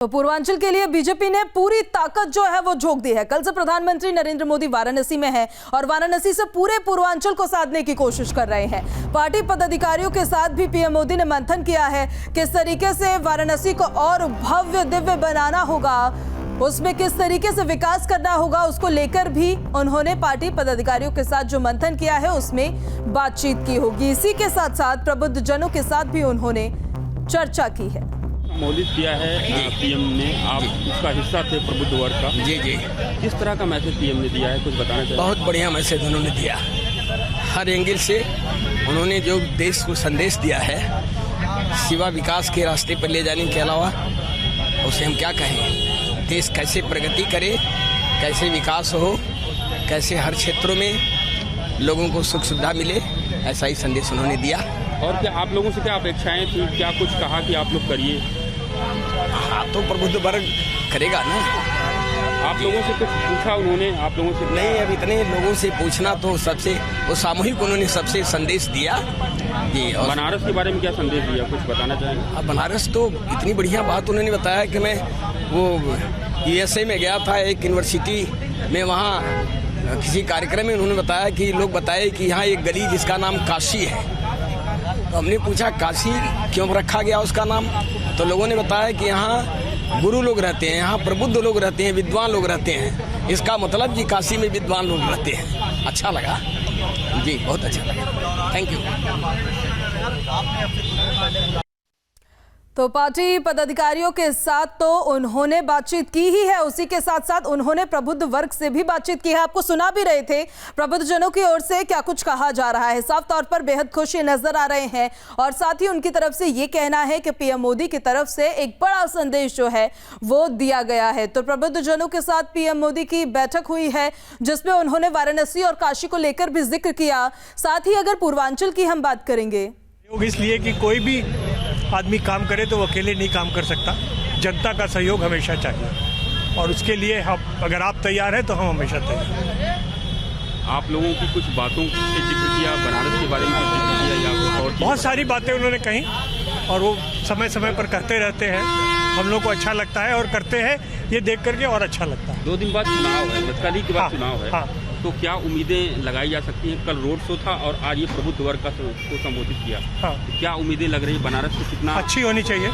तो पूर्वांचल के लिए बीजेपी ने पूरी ताकत जो है वो झोंक दी है। कल से प्रधानमंत्री नरेंद्र मोदी वाराणसी में है और वाराणसी से पूरे पूर्वांचल को साधने की कोशिश कर रहे हैं। पार्टी पदाधिकारियों के साथ भी पीएम मोदी ने मंथन किया है किस तरीके से वाराणसी को और भव्य दिव्य बनाना होगा, उसमें किस तरीके से विकास करना होगा, उसको लेकर भी उन्होंने पार्टी पदाधिकारियों के साथ जो मंथन किया है उसमें बातचीत की होगी। इसी के साथ साथ प्रबुद्ध जनों के साथ भी उन्होंने चर्चा की है। मौलिक किया है पीएम ने, आप उसका हिस्सा थे प्रबुद्ध वर्ग का। जी जी, किस तरह का मैसेज पीएम ने दिया है, कुछ बताना चाहिए? बहुत बढ़िया मैसेज उन्होंने दिया। हर एंगल से उन्होंने जो देश को संदेश दिया है, सिवा विकास के रास्ते पर ले जाने के अलावा उसे हम क्या कहें, देश कैसे प्रगति करे, कैसे विकास हो, कैसे हर क्षेत्रों में लोगों को सुख सुविधा मिले, ऐसा ही संदेश उन्होंने दिया। और क्या आप लोगों से क्या अपेक्षाएं थी, क्या कुछ कहा कि आप लोग करिए? हाँ, तो प्रबुद्ध वर्ग करेगा ना। आप लोगों से कुछ पूछा उन्होंने? आप लोगों से नहीं, अब इतने लोगों से पूछना तो सबसे वो सामूहिक उन्होंने सबसे संदेश दिया जी। और बनारस के बारे में क्या संदेश दिया, कुछ बताना चाहेंगे? अब बनारस तो इतनी बढ़िया बात उन्होंने बताया कि मैं वो USA में गया था एक यूनिवर्सिटी में, वहाँ किसी कार्यक्रम में उन्होंने बताया कि लोग बताए कि यहाँ एक गली जिसका नाम काशी है। तो हमने पूछा काशी क्यों रखा गया उसका नाम, तो लोगों ने बताया कि यहाँ गुरु लोग रहते हैं, यहाँ प्रबुद्ध लोग रहते हैं, विद्वान लोग रहते हैं। इसका मतलब जी काशी में विद्वान लोग रहते हैं। अच्छा लगा जी, बहुत अच्छा लगा, थैंक यू। तो पार्टी पदाधिकारियों के साथ तो उन्होंने बातचीत की ही है, उसी के साथ साथ उन्होंने प्रबुद्ध वर्ग से भी बातचीत की है। आपको सुना भी रहे थे प्रबुद्ध जनों की ओर से क्या कुछ कहा जा रहा है। साफ तौर पर बेहद खुश नजर आ रहे हैं और साथ ही उनकी तरफ से ये कहना है कि पीएम मोदी की तरफ से एक बड़ा संदेश जो है वो दिया गया है। तो प्रबुद्ध जनों के साथ पीएम मोदी की बैठक हुई है जिसमें उन्होंने वाराणसी और काशी को लेकर भी जिक्र किया। साथ ही अगर पूर्वांचल की हम बात करेंगे, इसलिए कि कोई भी आदमी काम करे तो वो अकेले नहीं काम कर सकता, जनता का सहयोग हमेशा चाहिए और उसके लिए हम, अगर आप तैयार हैं तो हम हमेशा तैयार हैं। आप लोगों की कुछ बातों से जिक्र किया, बनारस के बारे में कुछ जिक्र किया या और बहुत सारी बातें उन्होंने कही और वो समय समय पर कहते रहते हैं। हम लोग को अच्छा लगता है और करते हैं, ये देख करके और अच्छा लगता है। 2 दिन बाद चुनाव है, कल ही के बाद चुनाव है। हाँ। तो क्या उम्मीदें लगाई जा सकती हैं? कल रोड शो था और आज ये प्रबुद्ध वर्ग को संबोधित किया। हाँ। तो क्या उम्मीदें लग रही बनारस से? कितना अच्छी होनी चाहिए,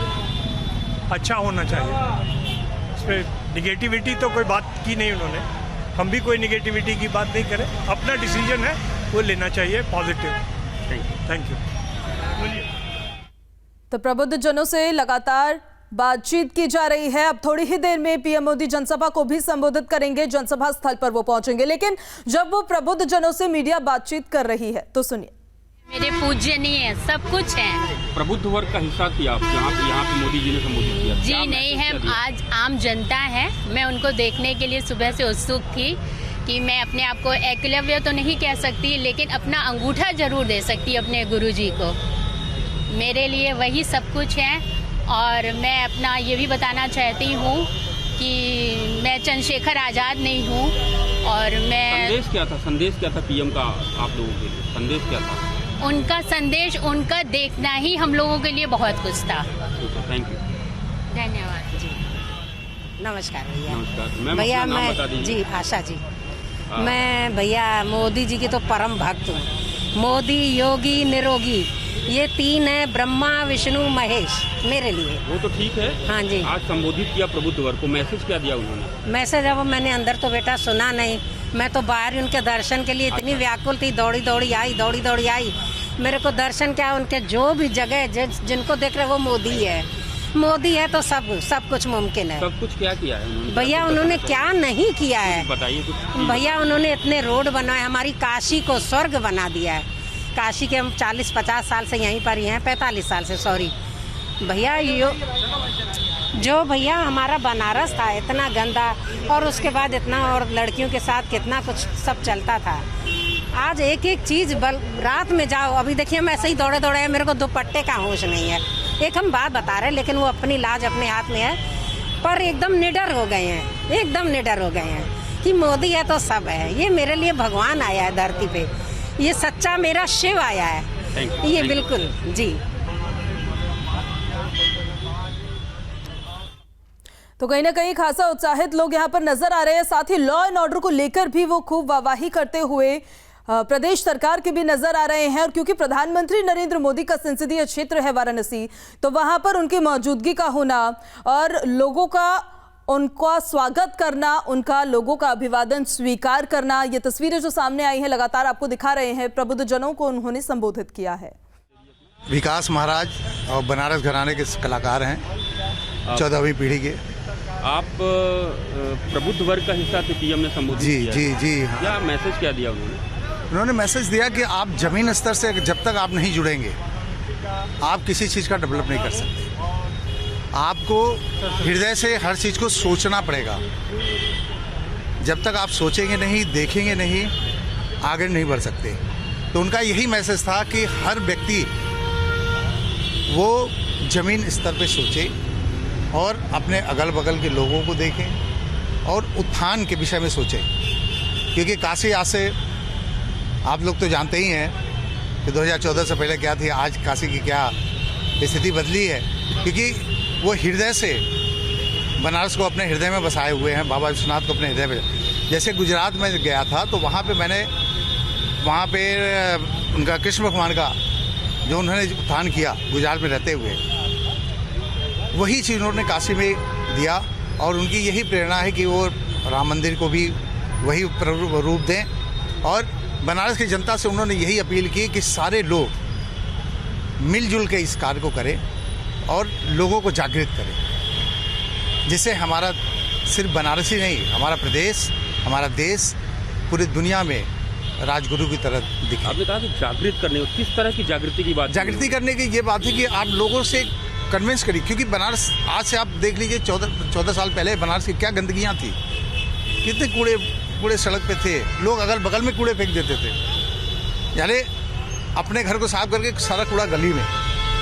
अच्छा होना चाहिए। इस पर निगेटिविटी तो कोई बात की नहीं उन्होंने, हम भी कोई निगेटिविटी की बात नहीं करें। अपना डिसीजन है वो लेना चाहिए, पॉजिटिव। Thank you. बोलिए। तो प्रबुद्ध जनों से लगातार बातचीत की जा रही है। अब थोड़ी ही देर में पीएम मोदी जनसभा को भी संबोधित करेंगे, जनसभा स्थल पर वो पहुंचेंगे। लेकिन जब वो प्रबुद्ध जनों से मीडिया बातचीत कर रही है तो सुनिए। मेरे पूजनीय है, सब कुछ है। प्रबुद्ध वर्ग का हिस्सा थी आप, यहाँ पे मोदी जी ने संबोधित किया? जी नहीं है, आज आम जनता है। मैं उनको देखने के लिए सुबह से उत्सुक थी कि मैं अपने आप को एकलव्य तो नहीं कह सकती, लेकिन अपना अंगूठा जरूर दे सकती अपने गुरुजी को। मेरे लिए वही सब कुछ है। और मैं अपना ये भी बताना चाहती हूँ कि मैं चंद्रशेखर आज़ाद नहीं हूँ। और मैं संदेश क्या था पीएम का आप लोगों के लिए? संदेश क्या था उनका? संदेश उनका देखना ही हम लोगों के लिए बहुत कुछ था। थैंक यू, धन्यवाद जी। नमस्कार भैया। नमस्कार भैया मैं जी आशा जी, मैं भैया मोदी जी की तो परम भक्त हूँ। मोदी, योगी, निरोगी, ये 3 है, ब्रह्मा विष्णु महेश मेरे लिए। वो तो ठीक है। हाँ जी। आज संबोधित किया प्रबुद्ध वर्ग को, मैसेज क्या दिया उन्होंने? मैसेज अब मैंने अंदर तो बेटा सुना नहीं, मैं तो बाहर ही उनके दर्शन के लिए इतनी व्याकुल थी, दौड़ी दौड़ी आई। मेरे को दर्शन क्या, उनके जो भी जगह जिनको देख रहे वो मोदी है। मोदी है तो सब कुछ मुमकिन है। सब कुछ क्या किया है उन्होंने? भैया उन्होंने क्या नहीं किया है, बताइए कुछ। भैया उन्होंने इतने रोड बनाए, हमारी काशी को स्वर्ग बना दिया है। काशी के हम 40-50 साल से यहीं पर ही हैं, 45 साल से, सॉरी भैया। जो भैया हमारा बनारस था इतना गंदा, और उसके बाद इतना, और लड़कियों के साथ कितना कुछ सब चलता था। आज एक एक चीज़ रात में जाओ, अभी देखिए मैं ऐसे ही दौड़े हैं, मेरे को दुपट्टे का होश नहीं है। एक हम बात बता रहे हैं, लेकिन वो अपनी लाज अपने हाथ में है। पर एकदम निडर हो गए हैं, एकदम निडर हो गए हैं कि मोदी है तो सब है। ये मेरे लिए भगवान आया है धरती पे, ये सच्चा मेरा शिव आया है। ये बिल्कुल जी। तो कहीं ना कहीं खासा उत्साहित लोग यहाँ पर नजर आ रहे हैं। साथ ही लॉ एंड ऑर्डर को लेकर भी वो खूब वाहवाही करते हुए प्रदेश सरकार के भी नजर आ रहे हैं। और क्योंकि प्रधानमंत्री नरेंद्र मोदी का संसदीय क्षेत्र है वाराणसी, तो वहां पर उनकी मौजूदगी का होना और लोगों का उनका स्वागत करना, उनका लोगों का अभिवादन स्वीकार करना, ये तस्वीरें जो सामने आई हैं लगातार आपको दिखा रहे हैं। प्रबुद्ध जनों को उन्होंने संबोधित किया है। विकास महाराज और बनारस घराने के कलाकार हैं, 14वीं पीढ़ी के। आप प्रबुद्ध वर्ग का हिस्सा थे, पीएम ने संबोधित जी किया। जी जी हाँ। क्या मैसेज क्या दिया उन्होंने मैसेज दिया कि आप जमीन स्तर से जब तक आप नहीं जुड़ेंगे, आप किसी चीज़ का डेवलप नहीं कर सकते। आपको हृदय से हर चीज़ को सोचना पड़ेगा। जब तक आप सोचेंगे नहीं, देखेंगे नहीं, आगे नहीं बढ़ सकते। तो उनका यही मैसेज था कि हर व्यक्ति वो जमीन स्तर पे सोचे और अपने अगल बगल के लोगों को देखें और उत्थान के विषय में सोचें। क्योंकि काशी आज से आप लोग तो जानते ही हैं कि 2014 से पहले क्या थी, आज काशी की क्या स्थिति बदली है। क्योंकि वो हृदय से बनारस को अपने हृदय में बसाए हुए हैं, बाबा विश्वनाथ को अपने हृदय में। जैसे गुजरात में गया था तो वहाँ पे उनका कृष्ण भगवान का जो उन्होंने उत्थान किया गुजरात में रहते हुए, वही चीज़ उन्होंने काशी में दिया। और उनकी यही प्रेरणा है कि वो राम मंदिर को भी वही रूप दें। और बनारस की जनता से उन्होंने यही अपील की कि सारे लोग मिलजुल के इस कार्य को करें और लोगों को जागृत करें, जिससे हमारा सिर्फ बनारस ही नहीं, हमारा प्रदेश, हमारा देश पूरी दुनिया में राजगुरु की तरह दिखे। आपने कहा कि जागृत करने, किस तरह की जागृति की बात? जागृति करने की ये बात है कि आप लोगों से कन्विंस करिए। क्योंकि बनारस आज से आप देख लीजिए, 14 साल पहले बनारस की क्या गंदगियाँ थी, कितने कूड़े सड़क पे थे, लोग अगल बगल में कूड़े फेंक देते थे। यानी अपने घर को साफ करके सारा कूड़ा गली में,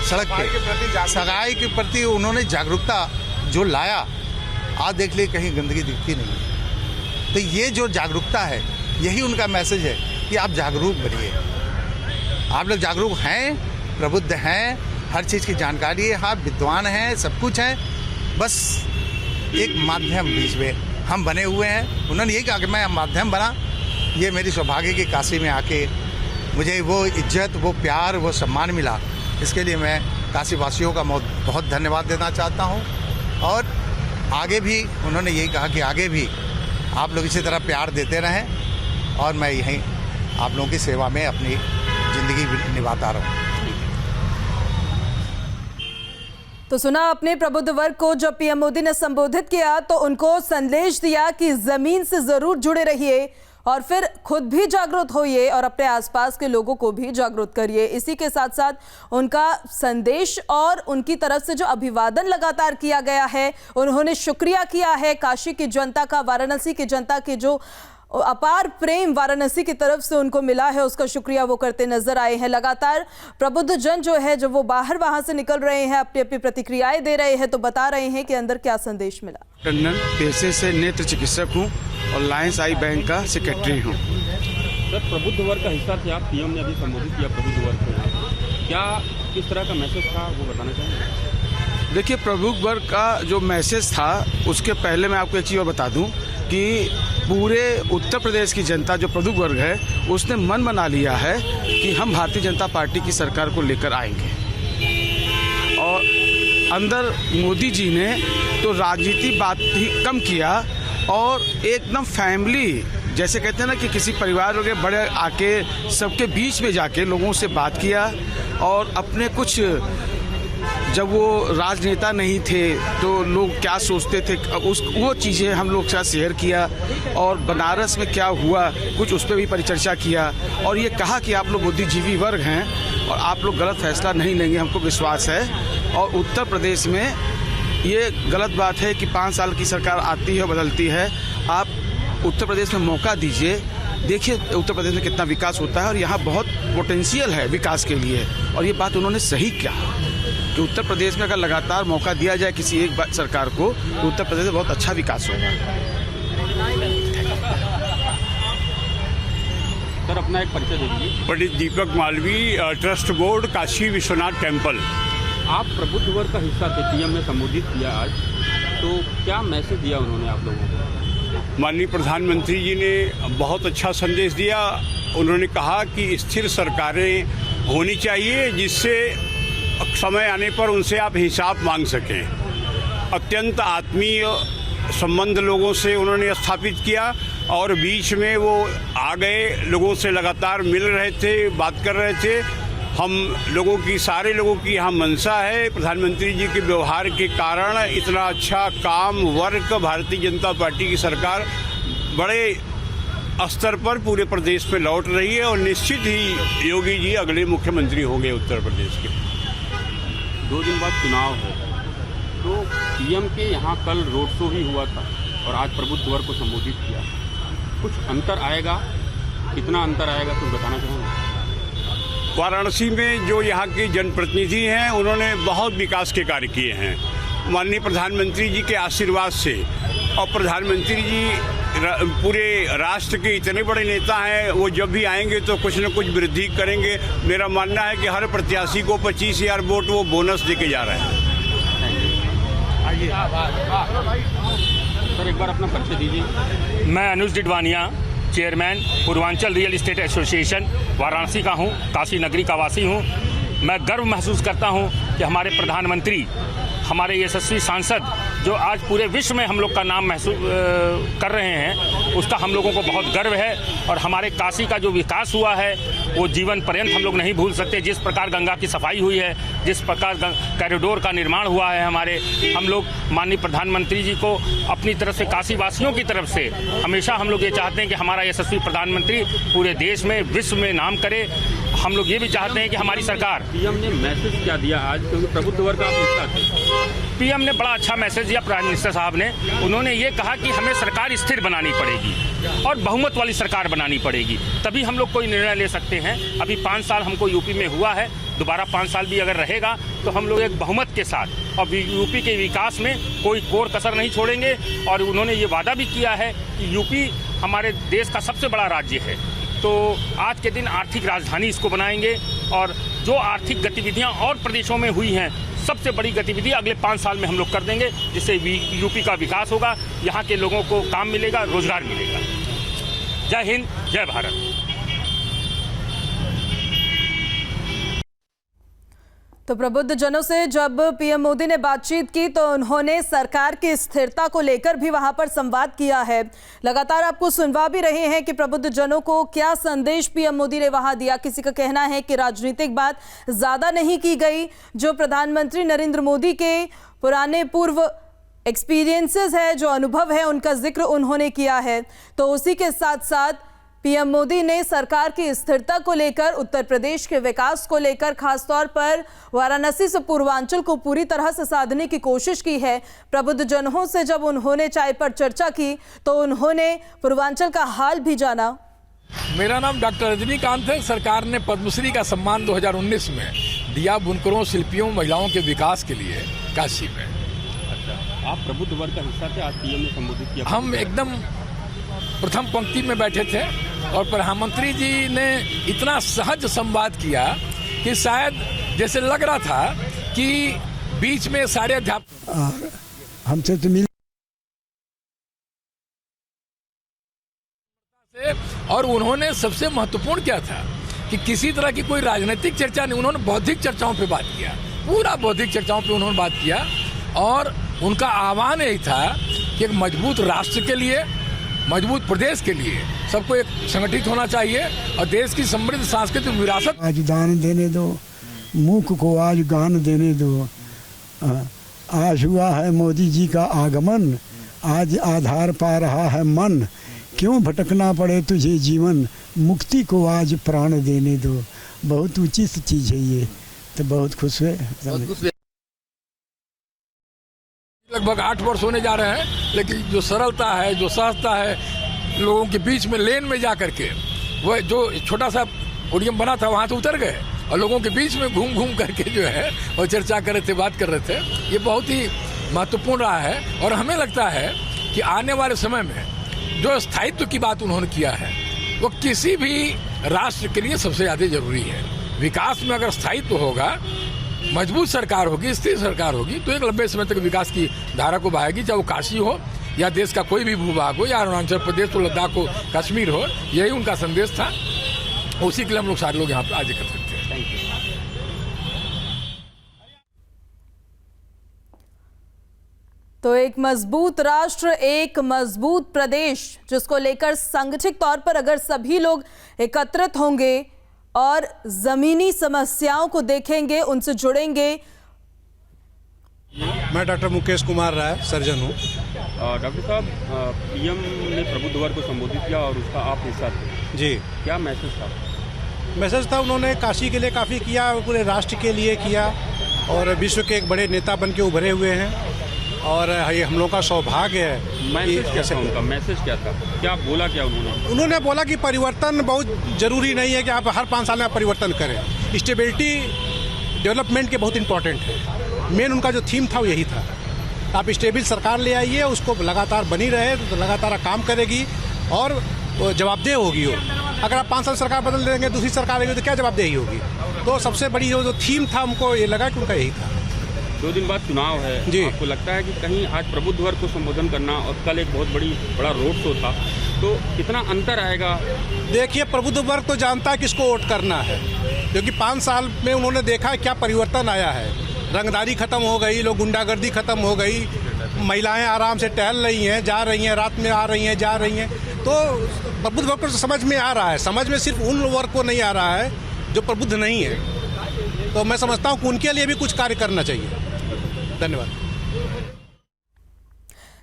सड़क पे। सफाई के प्रति उन्होंने जागरूकता जो लाया, आज देख लीजिए कहीं गंदगी दिखती नहीं। तो ये जो जागरूकता है, यही उनका मैसेज है कि आप जागरूक बनिए। आप लोग जागरूक हैं, प्रबुद्ध हैं, हर चीज़ की जानकारी है, आप विद्वान हैं, सब कुछ है। बस एक माध्यम बीच में हम बने हुए हैं। उन्होंने यही कहा कि मैं माध्यम बना। ये मेरी सौभाग्य की काशी में आके मुझे वो इज्जत, वो प्यार, वो सम्मान मिला। इसके लिए मैं काशी वासियों का बहुत धन्यवाद देना चाहता हूँ। और आगे भी उन्होंने यही कहा कि आगे भी आप लोग इसी तरह प्यार देते रहें और मैं यहीं आप लोगों की सेवा में अपनी ज़िंदगी निभाता रहूँ। तो सुना आपने प्रबुद्ध वर्ग को जब पीएम मोदी ने संबोधित किया तो उनको संदेश दिया कि जमीन से जरूर जुड़े रहिए और फिर खुद भी जागरूक होइए और अपने आसपास के लोगों को भी जागरूक करिए। इसी के साथ साथ उनका संदेश और उनकी तरफ से जो अभिवादन लगातार किया गया है, उन्होंने शुक्रिया किया है काशी की जनता का, वाराणसी की जनता के जो अपार प्रेम वाराणसी की तरफ से उनको मिला है, उसका शुक्रिया वो करते नजर आए हैं। लगातार प्रबुद्ध जन जो है, जब वो बाहर वहां से निकल रहे हैं, अपनी अपनी प्रतिक्रियाएं दे रहे हैं, तो बता रहे हैं कि अंदर क्या संदेश मिला। टंडन पेशे से नेत्र चिकित्सक हूँ और लायंस आई बैंक का सेक्रेटरी हूँ। सर, प्रबुद्ध वर्ग का हिस्सा थे आप, पीएम ने अभी संबोधित किया प्रबुद्ध वर्ग को, क्या किस तरह का मैसेज था वो बताना चाहेंगे? देखिए, प्रबुद्ध वर्ग का जो मैसेज था, उसके पहले मैं आपको एक चीज़ और बता दूं कि पूरे उत्तर प्रदेश की जनता जो प्रबुद्ध वर्ग है, उसने मन बना लिया है कि हम भारतीय जनता पार्टी की सरकार को लेकर आएंगे। और अंदर मोदी जी ने तो राजनीति बात ही कम किया और एकदम फैमिली, जैसे कहते हैं ना कि किसी परिवार के बड़े आके सबके बीच में जाके लोगों से बात किया। और अपने कुछ, जब वो राजनेता नहीं थे तो लोग क्या सोचते थे, वो चीज़ें हम लोग के साथ शेयर किया। और बनारस में क्या हुआ कुछ उस पर भी परिचर्चा किया। और ये कहा कि आप लोग बुद्धिजीवी वर्ग हैं और आप लोग गलत फैसला नहीं लेंगे, हमको विश्वास है। और उत्तर प्रदेश में ये गलत बात है कि 5 साल की सरकार आती है, बदलती है। आप उत्तर प्रदेश में मौका दीजिए, देखिए उत्तर प्रदेश में कितना विकास होता है और यहाँ बहुत पोटेंशियल है विकास के लिए। और ये बात उन्होंने सही कहा कि उत्तर प्रदेश में अगर लगातार मौका दिया जाए किसी एक सरकार को, तो उत्तर प्रदेश में बहुत अच्छा विकास होगा। सर, अपना एक परिचय दे दीजिए। Pandit Deepak Malvi, trust board, Kashi Vishwanath temple. आप प्रबुद्ध वर्ग का हिस्सा थे, पीएम ने संबोधित किया आज, तो क्या मैसेज दिया उन्होंने आप लोगों को? माननीय प्रधानमंत्री जी ने बहुत अच्छा संदेश दिया। उन्होंने कहा कि स्थिर सरकारें होनी चाहिए जिससे समय आने पर उनसे आप हिसाब मांग सकें। अत्यंत आत्मीय संबंध लोगों से उन्होंने स्थापित किया और बीच में वो आ गए, लोगों से लगातार मिल रहे थे, बात कर रहे थे। हम लोगों की, सारे लोगों की यहाँ मंशा है प्रधानमंत्री जी के व्यवहार के कारण इतना अच्छा काम वर्क भारतीय जनता पार्टी की सरकार बड़े स्तर पर पूरे प्रदेश में लौट रही है और निश्चित ही योगी जी अगले मुख्यमंत्री होंगे उत्तर प्रदेश के। 2 दिन बाद चुनाव है, तो पीएम के यहाँ कल रोड शो भी हुआ था और आज प्रबुद्ध वर्ग को संबोधित किया। कुछ अंतर आएगा? कितना अंतर आएगा कुछ बताना चाहेंगे? वाराणसी में जो यहाँ के जनप्रतिनिधि हैं उन्होंने बहुत विकास के कार्य किए हैं माननीय प्रधानमंत्री जी के आशीर्वाद से। और प्रधानमंत्री जी पूरे राष्ट्र के इतने बड़े नेता हैं, वो जब भी आएंगे तो कुछ न कुछ वृद्धि करेंगे। मेरा मानना है कि हर प्रत्याशी को 25,000 वोट वो बोनस देके जा रहे हैं। सर एक बार अपना परिचय दीजिए। मैं Anuj Didwania, chairman Purvanchal real estate association Varanasi का हूं, काशी नगरी का वासी हूं। मैं गर्व महसूस करता हूं कि हमारे प्रधानमंत्री, हमारे यशस्वी सांसद जो आज पूरे विश्व में हम लोग का नाम महसूस कर रहे हैं, उसका हम लोगों को बहुत गर्व है। और हमारे काशी का जो विकास हुआ है वो जीवन पर्यंत हम लोग नहीं भूल सकते। जिस प्रकार गंगा की सफाई हुई है, जिस प्रकार कॉरिडोर का निर्माण हुआ है हमारे, हम लोग माननीय प्रधानमंत्री जी को अपनी तरफ से, काशी वासियों की तरफ से हमेशा हम लोग ये चाहते हैं कि हमारा यशस्वी प्रधानमंत्री पूरे देश में, विश्व में नाम करे। हम लोग ये भी चाहते हैं कि हमारी सरकार। पीएम ने मैसेज क्या दिया आज, क्योंकि प्रबुद्ध वर्ग का आप हिस्सा थे? पीएम ने बड़ा अच्छा मैसेज दिया, प्राइम मिनिस्टर साहब ने। उन्होंने ये कहा कि हमें सरकार स्थिर बनानी पड़ेगी और बहुमत वाली सरकार बनानी पड़ेगी, तभी हम लोग कोई निर्णय ले सकते हैं। अभी 5 साल हमको यूपी में हुआ है, दोबारा 5 साल भी अगर रहेगा तो हम लोग एक बहुमत के साथ और यूपी के विकास में कोई कोर कसर नहीं छोड़ेंगे। और उन्होंने ये वादा भी किया है कि यूपी हमारे देश का सबसे बड़ा राज्य है, तो आज के दिन आर्थिक राजधानी इसको बनाएंगे। और जो आर्थिक गतिविधियां और प्रदेशों में हुई हैं, सबसे बड़ी गतिविधि अगले 5 साल में हम लोग कर देंगे, जिससे यूपी का विकास होगा, यहाँ के लोगों को काम मिलेगा, रोजगार मिलेगा। जय हिंद, जय भारत। तो प्रबुद्ध जनों से जब पीएम मोदी ने बातचीत की तो उन्होंने सरकार की स्थिरता को लेकर भी वहां पर संवाद किया है। लगातार आपको सुनवा भी रहे हैं कि प्रबुद्ध जनों को क्या संदेश पीएम मोदी ने वहां दिया। किसी का कहना है कि राजनीतिक बात ज्यादा नहीं की गई, जो प्रधानमंत्री नरेंद्र मोदी के पुराने पूर्व एक्सपीरियंसेस है, जो अनुभव है, उनका जिक्र उन्होंने किया है। तो उसी के साथ साथ पीएम मोदी ने सरकार की स्थिरता को लेकर, उत्तर प्रदेश के विकास को लेकर, खासतौर पर वाराणसी से पूर्वांचल को पूरी तरह से साधने की कोशिश की है। प्रबुद्ध जनों से जब उन्होंने चाय पर चर्चा की तो उन्होंने पूर्वांचल का हाल भी जाना। मेरा नाम डॉक्टर रजनीकांत है। सरकार ने पद्मश्री का सम्मान 2019 में दिया बुनकरों, शिल्पियों, महिलाओं के विकास के लिए काशी में। अच्छा, आप प्रबुद्ध वर्ग का हिस्सा थे, आज पीएम ने संबोधित किया। हम एकदम प्रथम पंक्ति में बैठे थे और प्रधानमंत्री जी ने इतना सहज संवाद किया कि शायद जैसे लग रहा था कि बीच में सारे अध्यापक हमसे तो मिल, और उन्होंने सबसे महत्वपूर्ण क्या था कि किसी तरह की कोई राजनीतिक चर्चा नहीं, उन्होंने बौद्धिक चर्चाओं पे बात किया, पूरा बौद्धिक चर्चाओं पे उन्होंने बात किया। और उनका आह्वान यही था कि एक मजबूत राष्ट्र के लिए, मजबूत प्रदेश के लिए सबको एक संगठित होना चाहिए और देश की समृद्ध सांस्कृतिक विरासत। आज दान देने दो, मुख को आज गान देने दो। आज हुआ है मोदी जी का आगमन, आज आधार पा रहा है मन। क्यों भटकना पड़े तुझे जीवन, मुक्ति को आज प्राण देने दो। बहुत ऊंची चीज है ये, तो बहुत खुश हुए। लगभग 8 वर्ष होने जा रहे हैं, लेकिन जो सरलता है, जो सहजता है, लोगों के बीच में लेन में जा करके, वह जो छोटा सा पोडियम बना था वहाँ से उतर गए और लोगों के बीच में घूम घूम करके जो है वो चर्चा कर रहे थे, बात कर रहे थे। ये बहुत ही महत्वपूर्ण रहा है और हमें लगता है कि आने वाले समय में जो स्थायित्व की बात उन्होंने किया है वो किसी भी राष्ट्र के लिए सबसे ज़्यादा जरूरी है। विकास में अगर स्थायित्व होगा मजबूत सरकार होगी, स्थिर सरकार होगी तो एक लंबे समय तक विकास की धारा को बहाएगी, चाहे वो काशी हो या देश का कोई भी भूभाग हो या अरुणाचल प्रदेश हो, लद्दाख हो, कश्मीर हो। यही उनका संदेश था, उसी के लिए हम लोग सारे लोग यहाँ पर आज एकत्रित थे। Thank you. तो एक मजबूत राष्ट्र, एक मजबूत प्रदेश, जिसको लेकर संगठित तौर पर अगर सभी लोग एकत्रित होंगे और जमीनी समस्याओं को देखेंगे, उनसे जुड़ेंगे। मैं डॉक्टर मुकेश कुमार राय, सर्जन हूँ। डॉक्टर साहब, पीएम ने प्रबुद्ध वर्ग को संबोधित किया और उसका आप हिस्सा थे जी। क्या मैसेज था? मैसेज था, उन्होंने काशी के लिए काफ़ी किया, पूरे राष्ट्र के लिए किया और विश्व के एक बड़े नेता बन के उभरे हुए हैं और ये हम लोग का सौभाग्य है। मैसेज क्या था उनका? मैसेज क्या था? क्या बोला क्या उन्होंने? उन्होंने बोला कि परिवर्तन बहुत ज़रूरी नहीं है कि आप हर 5 साल में आप परिवर्तन करें। स्टेबिलिटी डेवलपमेंट के बहुत इंपॉर्टेंट है। मेन उनका जो थीम था वो यही था, आप स्टेबल सरकार ले आइए, उसको लगातार बनी रहे तो लगातार काम करेगी और जवाबदेह होगी। वो अगर आप 5 साल सरकार बदल देंगे, दूसरी सरकार आएगी तो क्या जवाबदेही होगी? तो सबसे बड़ी जो थीम था, हमको ये लगा कि उनका यही था। 2 दिन बाद चुनाव है जी। आपको लगता है कि कहीं आज प्रबुद्ध वर्ग को संबोधन करना और कल एक बहुत बड़ा रोड शो था, तो कितना अंतर आएगा? देखिए, प्रबुद्ध वर्ग तो जानता है किसको वोट करना है, क्योंकि 5 साल में उन्होंने देखा है क्या परिवर्तन आया है। रंगदारी खत्म हो गई, लोग गुंडागर्दी खत्म हो गई, महिलाएं आराम से टहल रही हैं, जा रही हैं, रात में आ रही हैं, जा रही हैं। तो प्रबुद्ध वर्ग को समझ में आ रहा है। समझ में सिर्फ उन वर्ग को नहीं आ रहा है जो प्रबुद्ध नहीं है। तो मैं समझता हूँ कि उनके लिए भी कुछ कार्य करना चाहिए। धन्यवाद।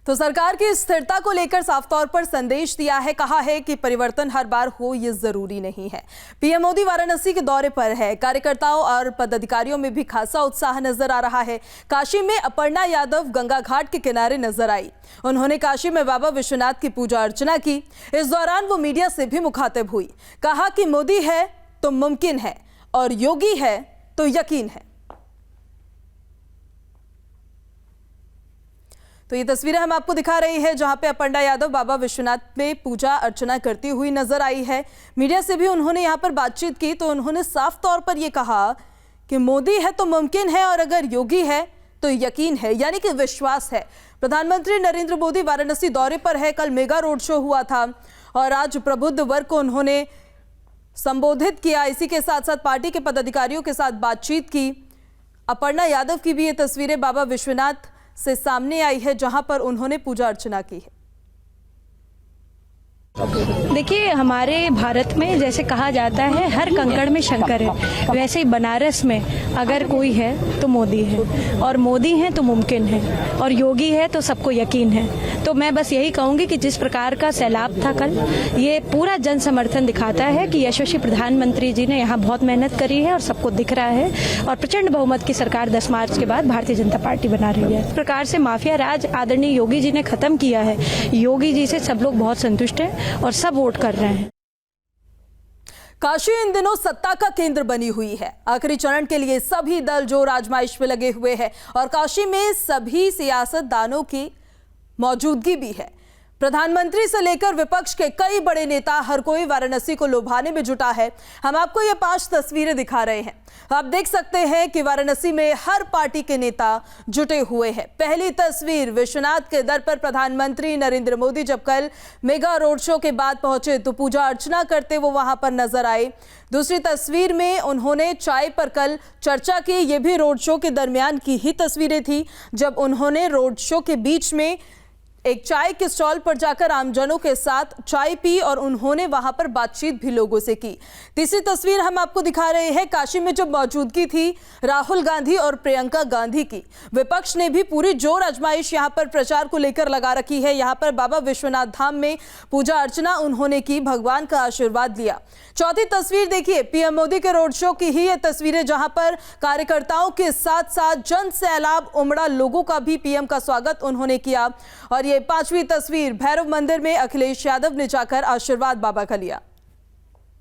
तो सरकार की स्थिरता को लेकर साफ तौर पर संदेश दिया है, कहा है कि परिवर्तन हर बार हो ये जरूरी नहीं है। पीएम मोदी वाराणसी के दौरे पर है, कार्यकर्ताओं और पदाधिकारियों में भी खासा उत्साह नजर आ रहा है। काशी में अपर्णा यादव गंगा घाट के किनारे नजर आई। उन्होंने काशी में बाबा विश्वनाथ की पूजा अर्चना की। इस दौरान वो मीडिया से भी मुखातिब हुई, कहा कि मोदी है तो मुमकिन है और योगी है तो यकीन है। तो ये तस्वीरें हम आपको दिखा रही है जहां पे अपर्णा यादव बाबा विश्वनाथ में पूजा अर्चना करती हुई नजर आई है। मीडिया से भी उन्होंने यहां पर बातचीत की तो उन्होंने साफ तौर पर यह कहा कि मोदी है तो मुमकिन है और अगर योगी है तो यकीन है, यानी कि विश्वास है। प्रधानमंत्री नरेंद्र मोदी वाराणसी दौरे पर है। कल मेगा रोड शो हुआ था और आज प्रबुद्ध वर्ग को उन्होंने संबोधित किया। इसी के साथ साथ पार्टी के पदाधिकारियों के साथ बातचीत की। अपर्णा यादव की भी ये तस्वीरें बाबा विश्वनाथ से सामने आई है जहां पर उन्होंने पूजा अर्चना की है। देखिए, हमारे भारत में जैसे कहा जाता है हर कंकड़ में शंकर है, वैसे ही बनारस में अगर कोई है तो मोदी है और मोदी है तो मुमकिन है और योगी है तो सबको यकीन है। तो मैं बस यही कहूंगी कि जिस प्रकार का सैलाब था कल, ये पूरा जन समर्थन दिखाता है कि यशस्वी प्रधानमंत्री जी ने यहाँ बहुत मेहनत करी है और सबको दिख रहा है और प्रचंड बहुमत की सरकार 10 मार्च के बाद भारतीय जनता पार्टी बना रही है। इस प्रकार से माफिया राज आदरणीय योगी जी ने खत्म किया है। योगी जी से सब लोग बहुत संतुष्ट हैं और सब वोट कर रहे हैं। काशी इन दिनों सत्ता का केंद्र बनी हुई है। आखिरी चरण के लिए सभी दल जोर आजमाइश में लगे हुए हैं और काशी में सभी सियासतदानों की मौजूदगी भी है। प्रधानमंत्री से लेकर विपक्ष के कई बड़े नेता, हर कोई वाराणसी को लुभाने में जुटा है। हम आपको ये 5 तस्वीरें दिखा रहे हैं। आप देख सकते हैं कि वाराणसी में हर पार्टी के नेता जुटे हुए हैं। पहली तस्वीर, विश्वनाथ के दर पर प्रधानमंत्री नरेंद्र मोदी जब कल मेगा रोड शो के बाद पहुंचे तो पूजा अर्चना करते वो वहां पर नजर आए। दूसरी तस्वीर में उन्होंने चाय पर कल चर्चा की। ये भी रोड शो के दरमियान की ही तस्वीरें थी जब उन्होंने रोड शो के बीच में एक चाय के स्टॉल पर जाकर आमजनों के साथ चाय पी और उन्होंने वहां पर बातचीत भी लोगों से की। तीसरी तस्वीर हम आपको दिखा रहे हैं, काशी में जब मौजूदगी थी राहुल गांधी और प्रियंका गांधी की। विपक्ष ने भी पूरी जोर आजमाइश यहां पर प्रचार को लेकर लगा रखी है। यहां पर बाबा विश्वनाथ धाम में पूजा अर्चना उन्होंने की, भगवान का आशीर्वाद लिया। चौथी तस्वीर देखिए, पीएम मोदी के रोड शो की ही ये तस्वीरें जहां पर कार्यकर्ताओं के साथ साथ जन सैलाब उमड़ा, लोगों का भी पीएम का स्वागत उन्होंने किया। और ये 5वीं तस्वीर, भैरव मंदिर में अखिलेश यादव ने जाकर आशीर्वाद बाबा का लिया।